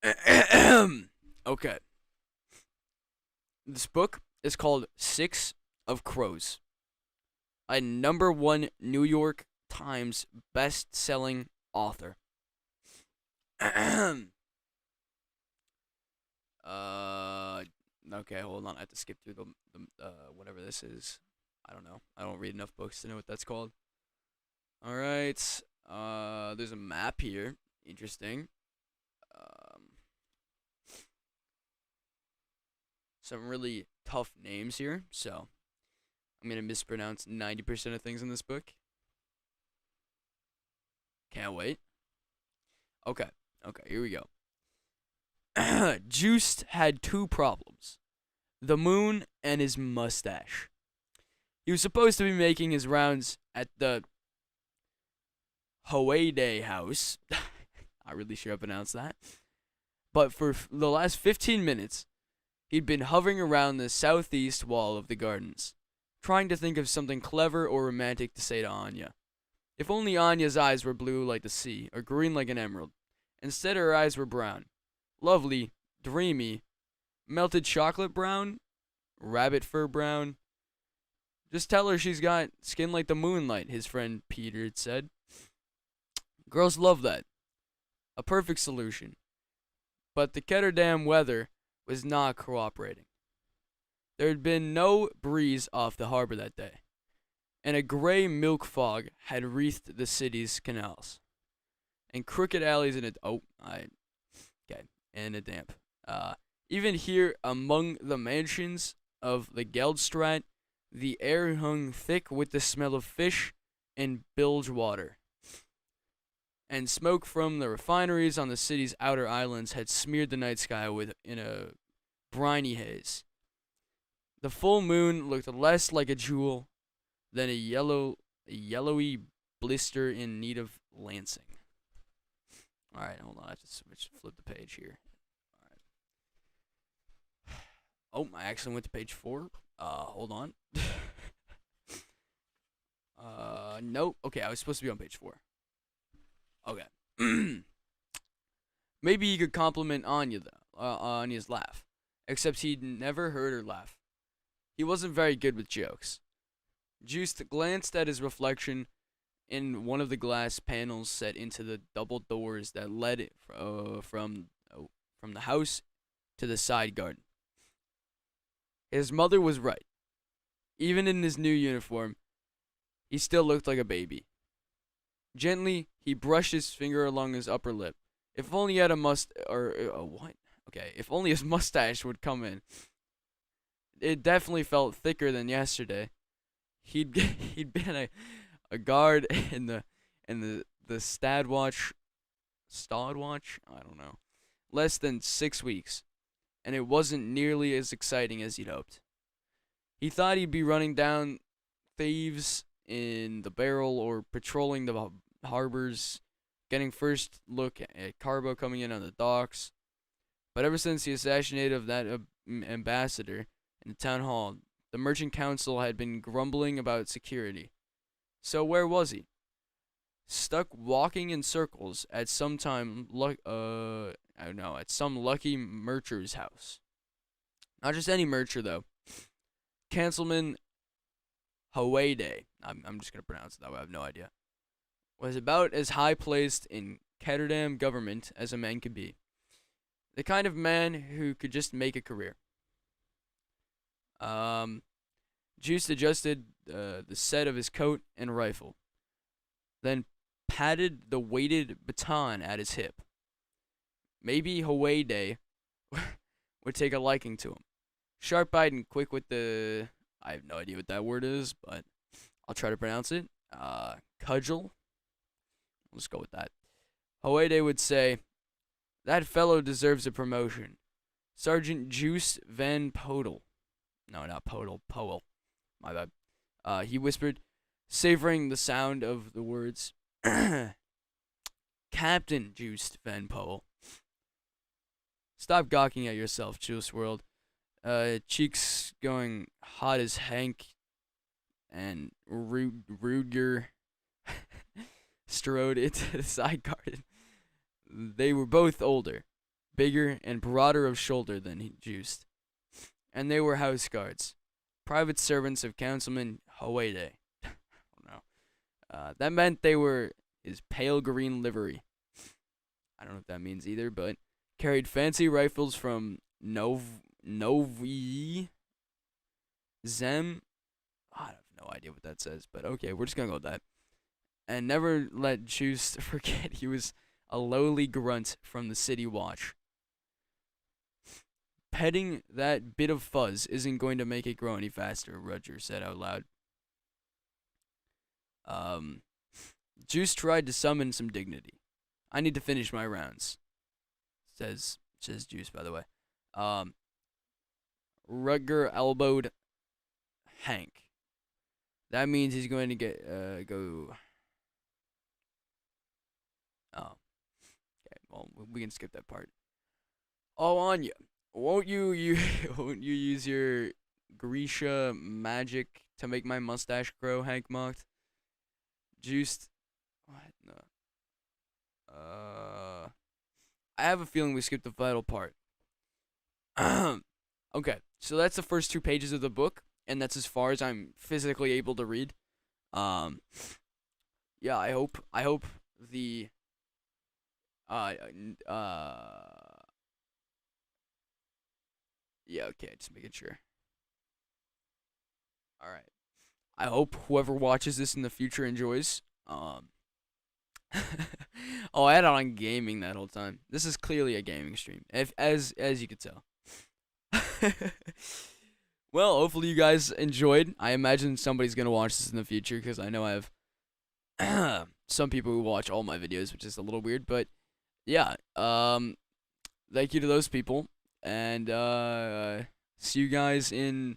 Okay. This book is called Six of Crows, a #1 New York Times best-selling author. uh, okay, hold on. I have to skip through the whatever this is. I don't know. I don't read enough books to know what that's called. All right. There's a map here. Interesting. Um, some really tough names here. So I'm gonna mispronounce 90% of things in this book. Can't wait. Okay. Okay. Here we go. Juiced had two problems: the moon and his mustache. He was supposed to be making his rounds at the Hoade house. Not really sure I pronounced that. But for the last 15 minutes, he'd been hovering around the southeast wall of the gardens, trying to think of something clever or romantic to say to Anya. If only Anya's eyes were blue like the sea, or green like an emerald. Instead, her eyes were brown. Lovely, dreamy, melted chocolate brown, rabbit fur brown. Just tell her she's got skin like the moonlight, his friend Peter had said. Girls love that. A perfect solution. But the Ketterdam weather was not cooperating. There had been no breeze off the harbor that day, and a gray milk fog had wreathed the city's canals. And crooked alleys in it. Okay, and a damp. Even here among the mansions of the Geldstraat, the air hung thick with the smell of fish and bilge water. And smoke from the refineries on the city's outer islands had smeared the night sky in a briny haze. The full moon looked less like a jewel than a yellowy blister in need of lancing. All right, hold on. I have to flip the page here. All right. Oh, I actually went to page 4. Hold on. Nope. Okay, I was supposed to be on page 4. Okay. Maybe he could compliment Anya though. Anya's laugh, except he'd never heard her laugh. He wasn't very good with jokes. Juice glanced at his reflection in one of the glass panels set into the double doors that led from the house to the side garden. His mother was right. Even in his new uniform, he still looked like a baby. Gently, he brushed his finger along his upper lip. If only he had a what? Okay, if only his mustache would come in. It definitely felt thicker than yesterday. He'd been a guard in the Stadwatch. I don't know. Less than 6 weeks, and it wasn't nearly as exciting as he'd hoped. He thought he'd be running down thieves in the barrel or patrolling the harbors, getting first look at cargo coming in on the docks. But ever since the assassination of that ambassador in the town hall, the merchant council had been grumbling about security. So where was he? Stuck walking in circles at some I don't know, at some lucky mercher's house. Not just any mercher though. Councilman Hoade, I'm just gonna pronounce it that way. I have no idea. Was about as high placed in Ketterdam government as a man could be. The kind of man who could just make a career. Juice adjusted the set of his coat and rifle, then patted the weighted baton at his hip. Maybe Hoade would take a liking to him. Sharp-eyed and quick with the... I have no idea what that word is, but I'll try to pronounce it. Cudgel. Let's go with that. Hoade would say, "That fellow deserves a promotion. Sergeant Juice Van Podel." No, not Podel. Powell. My bad. He whispered, savoring the sound of the words. Captain Juice Van Powell. Stop gawking at yourself, Juice World. Cheeks going hot as Hank and Rudiger strode into the side garden. They were both older. bigger and broader of shoulder than Juiced, and they were house guards, private servants of Councilman Hoade. I don't know. That meant they were his pale green livery. I don't know what that means either, but carried fancy rifles from Novi Zem. I have no idea what that says, but okay, we're just gonna go with that. And never let Juice forget he was a lowly grunt from the city watch. Petting that bit of fuzz isn't going to make it grow any faster, Roger said out loud. Juice tried to summon some dignity. I need to finish my rounds, says Juice, by the way. Rutger elbowed Hank. That means he's going to go. Oh, okay. Well, we can skip that part. Oh, Anya, won't you won't you use your Grisha magic to make my mustache grow? Hank mocked. Juiced. What? No. I have a feeling we skipped the vital part. Okay, so that's the first 2 pages of the book, and that's as far as I'm physically able to read. Yeah, I hope the uh yeah, okay, just making sure. All right. I hope whoever watches this in the future enjoys. Oh, I had it on gaming that whole time. This is clearly a gaming stream, if as you could tell. Well, hopefully you guys enjoyed. I imagine somebody's gonna watch this in the future because I know I have some people who watch all my videos, which is a little weird, but yeah. Thank you to those people, and see you guys in